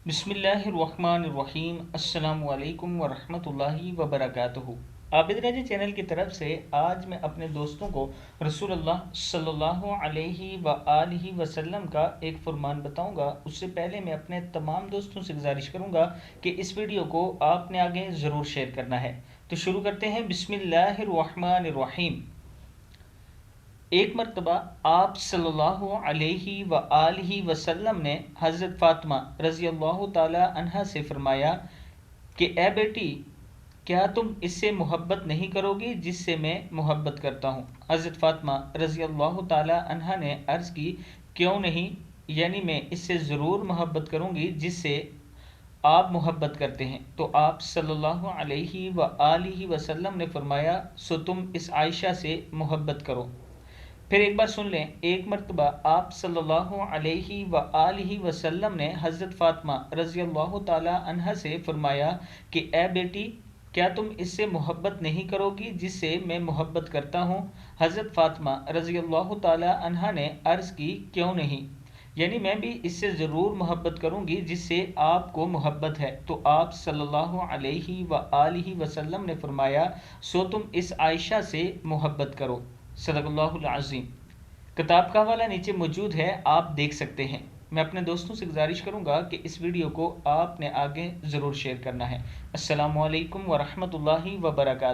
बिस्मिल्लाहिर्रहमानिर्रहीम। अस्सलामु अलैकुम वरहमतुल्लाहि वबरकातुहू। आबिद राजा चैनल की तरफ से आज मैं अपने दोस्तों को रसूलुल्लाह सल्लल्लाहु अलैहि व आलिहि वसल्लम का एक फरमान बताऊंगा। उससे पहले मैं अपने तमाम दोस्तों से गुजारिश करूंगा कि इस वीडियो को आपने आगे ज़रूर शेयर करना है। तो शुरू करते हैं। बिस्मिल्लाहिर्रहमानिर्रहीम। एक मरतबा आप सल्लल्लाहु अलैहि व आलिहि वसल्लम ने हज़रत फ़ातिमा रज़ी अल्लाह ताला अन्हा से फरमाया कि ए बेटी, क्या तुम इससे मोहब्बत नहीं करोगी जिससे मैं मोहब्बत करता हूँ। हज़रत फ़ातिमा रज़ी अल्लाह ताला अन्हा ने अर्ज़ की, क्यों नहीं, यानी मैं इससे ज़रूर मोहब्बत करूँगी जिससे आप मोहब्बत करते हैं। तो आप सल्लल्लाहु अलैहि व आलिहि वसल्लम ने फरमाया, सो तुम इस आयशा से मोहब्बत करो। फिर एक बार सुन लें। एक मरतबा आप सल्लल्लाहु अलैहि व आलिहि वसल्लम ने हज़रत फ़ातिमा रज़ी अल्लाह ताला अन्हा से फरमाया कि ए बेटी, क्या तुम इससे मोहब्बत नहीं करोगी जिससे मैं मोहब्बत करता हूँ। हज़रत फ़ातिमा रज़ी अल्लाह ताला अन्हा ने अर्ज़ की, क्यों नहीं, यानी मैं भी इससे ज़रूर मोहब्बत करूँगी जिससे आपको मोहब्बत है। तो आप सल्लल्लाहु अलैहि व आलिहि वसल्लम ने फरमाया, सो तुम इस आयशा से मोहब्बत करो। सदक़ल्लाहुल अज़ीम। किताब का हवाला नीचे मौजूद है, आप देख सकते हैं। मैं अपने दोस्तों से गुजारिश करूंगा कि इस वीडियो को आपने आगे ज़रूर शेयर करना है। अस्सलामु अलैकुम वरहमतुल्लाहि वबरकातुहू।